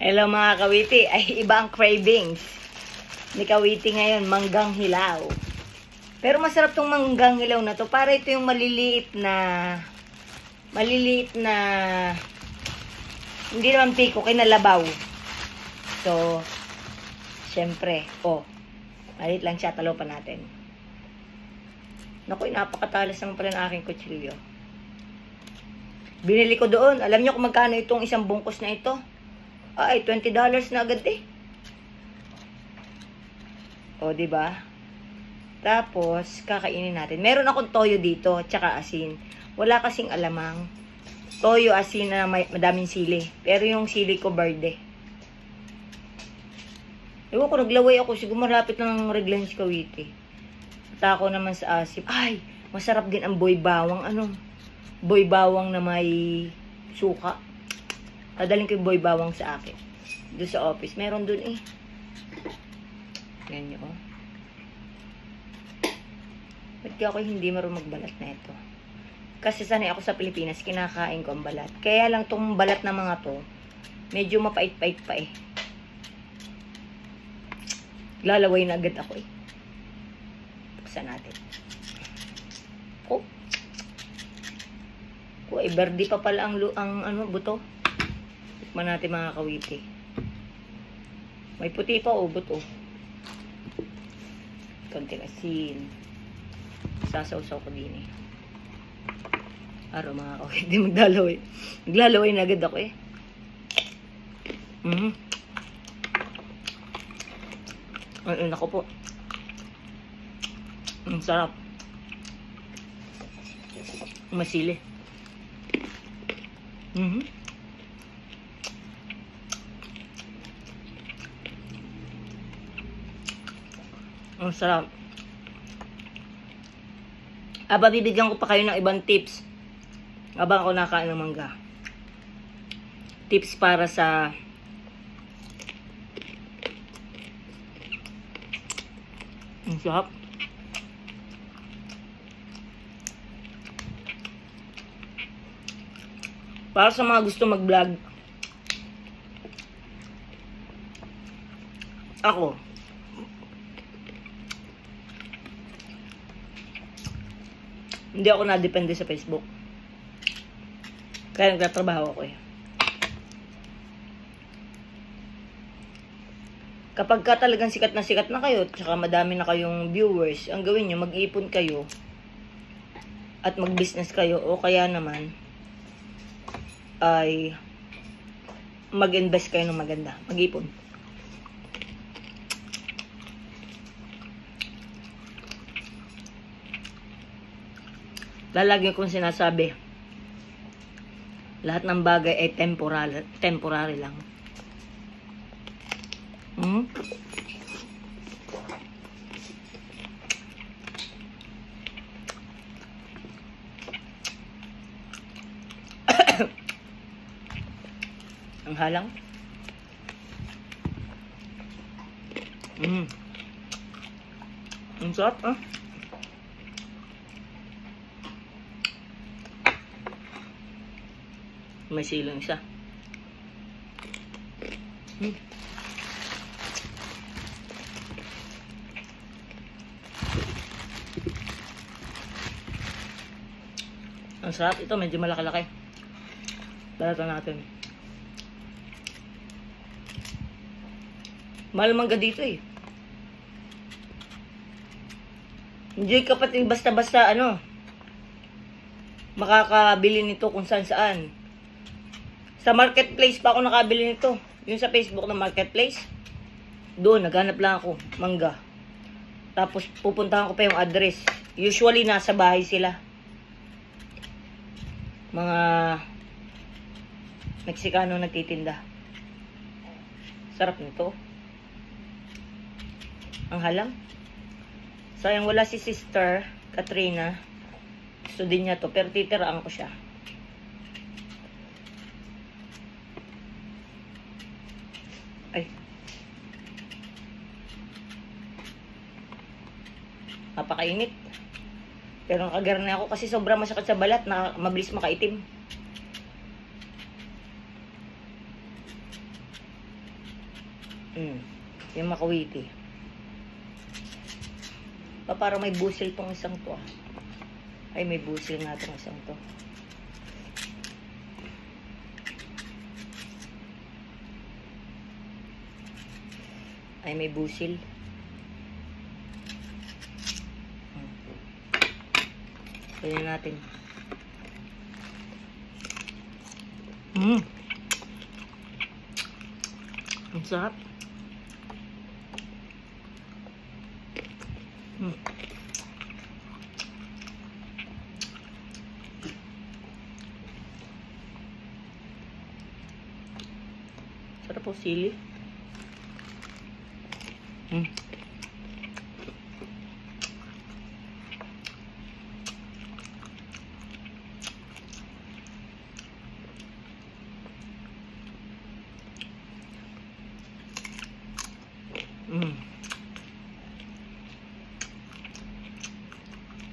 Hello mga kawiti, ay iba ang cravings ni kawiti ngayon, manggang hilaw. Pero masarap tong manggang hilaw na to. Para ito yung maliliit na hindi naman piko, kinalabaw. So, syempre, maliit lang siya, talo pa natin. Naku, napakatalas naman pala ng aking kutsilyo. Binili ko doon. Alam niyo kung magkano itong isang bungkus na ito? Ay, $20 na agad eh. O, diba? Tapos, kakainin natin. Meron akong toyo dito, tsaka asin. Wala kasing alamang. Toyo, asin na madaming sili. Pero yung sili ko, verde. Ewan ko, naglaway ako. Siguro marapit ng reglan si kawiti. At ako naman sa asim. Ay, masarap din ang boy bawang. Boy bawang na may suka. Dadalhin ko yung boy bawang sa akin. Doon sa office. Meron doon eh. Yan nyo, oh. Ba't kaya ako hindi marunong magbalat na ito? Kasi sanay ako sa Pilipinas, kinakain ko ang balat. Kaya lang tong balat na mga to, medyo mapait-pait pa eh. Lalaway na agad ako eh. Buksan natin. Verde pa pala ang buto. Tikman natin mga kawiti. May puti pa buto. Konting asin. Sasawsaw ko din eh. Araw mga kawiti, maglalaway. Maglalaway na agad ako eh. Ako po. Ang sarap. Masili. Ang sarap. Bibigyan ko pa kayo ng ibang tips habang ako nakain ng mangga. Tips para sa ang sarap. Para sa mga gusto mag-vlog. Ako. Hindi ako na-depende sa Facebook. Kaya nagtatrabaho ako eh. Kapag ka talagang sikat na kayo, tsaka madami na kayong viewers, ang gawin nyo, mag-ipon kayo at mag-business kayo, o kaya naman ay mag-invest kayo ng maganda. Mag-ipon. Lalagyan kong sinasabi, lahat ng bagay ay temporary lang. Ang halang. Ang sarap May silong isa. Ang sarap. Ito medyo malaki-laki. Balatan natin. Mahal mangga dito eh. Hindi kapatid basta-basta makakabili nito kung saan-saan. Sa marketplace pa ako nakabili nito. Yung sa Facebook na marketplace. Doon, naghanap lang ako. Mangga. Tapos, pupuntahan ko pa yung address. Usually, nasa bahay sila. Mga Meksikano nagtitinda. Sarap nito. Ang halang. Sayang wala si Sister Katrina. Gusto din niya to. Pero titiraan ko siya. Ay. Napakainit. Pero nakagarni ako kasi sobrang masakit sa balat na mabilis makaitim. Yung makawiti. Parang may busil tong isang to. Ay, may busil nga tong isang to. Ay, may busil. Tignan natin. Ang sarap. Sarap po sili.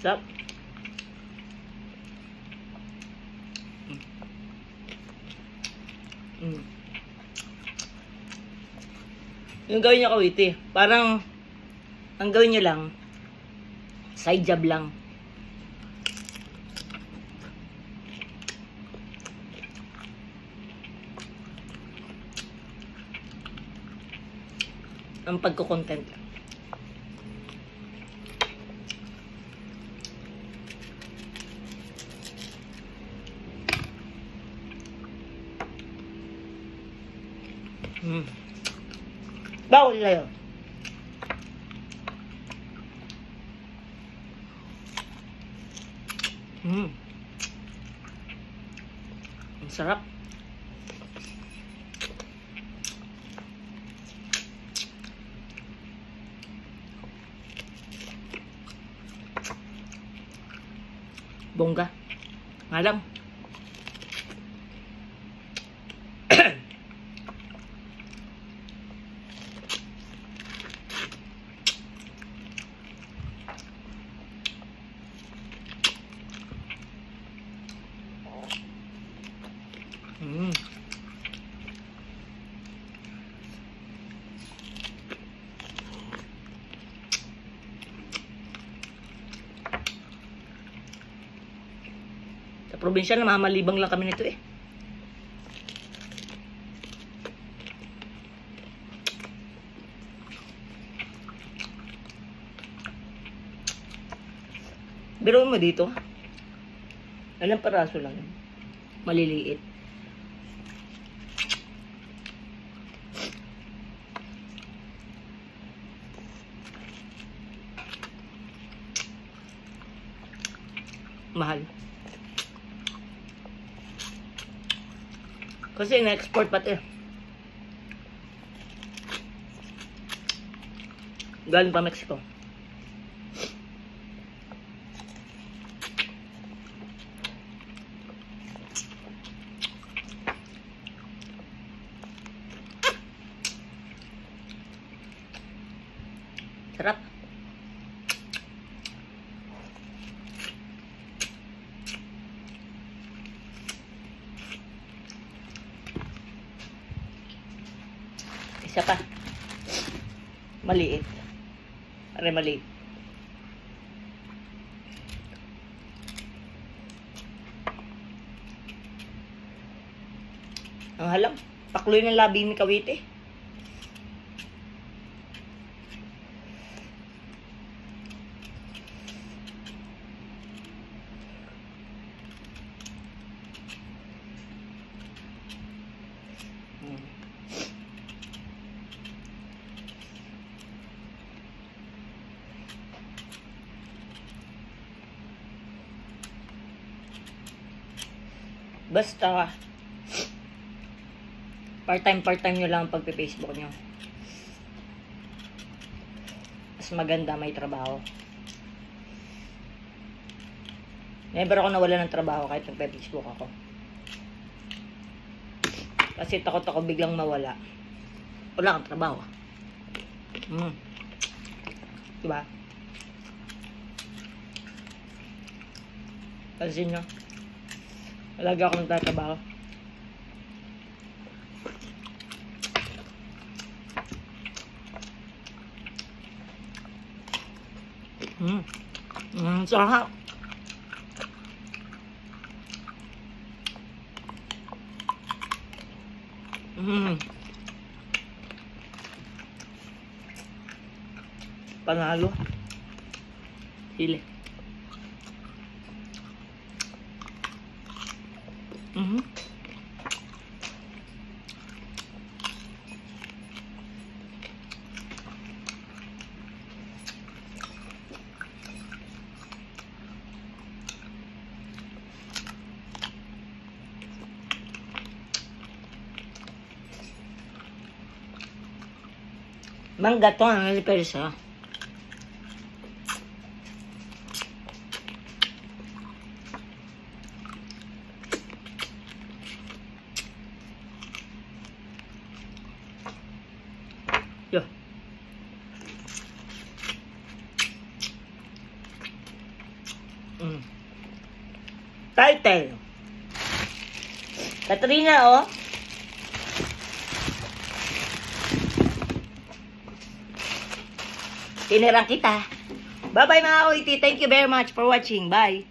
Sarap. Yung gawin nyo kawiti, parang ang gawin nyo lang, side job lang. Ang pagko-content. Bawal na yun. Ang sarap. Bongga. Nga lang. Sa probinsya, namamalibang lang kami nito eh. Biruin mo dito. Alam, paraso lang. Maliliit. Mahal. Kasi na-export pati. Galing pa Mexico. Sarap. Isa pa. Maliit. Aray, maliit. Ang halam. Pakloy ng labi ni Kawite. Basta part-time nyo lang ang pagpe-Facebook nyo. Mas maganda may trabaho. Never ako nawala ng trabaho kahit nagpe-Facebook ako. Kasi takot ako biglang mawala. Wala kang trabaho. Diba? Pansin nyo? Lagi ako nagtatrabaho. Sarap. Panalo. Sili. Mangga to, ang persa. Yo. Title. Katrina, oh. Tinirang kita. Bye-bye mga oiti. Thank you very much for watching. Bye.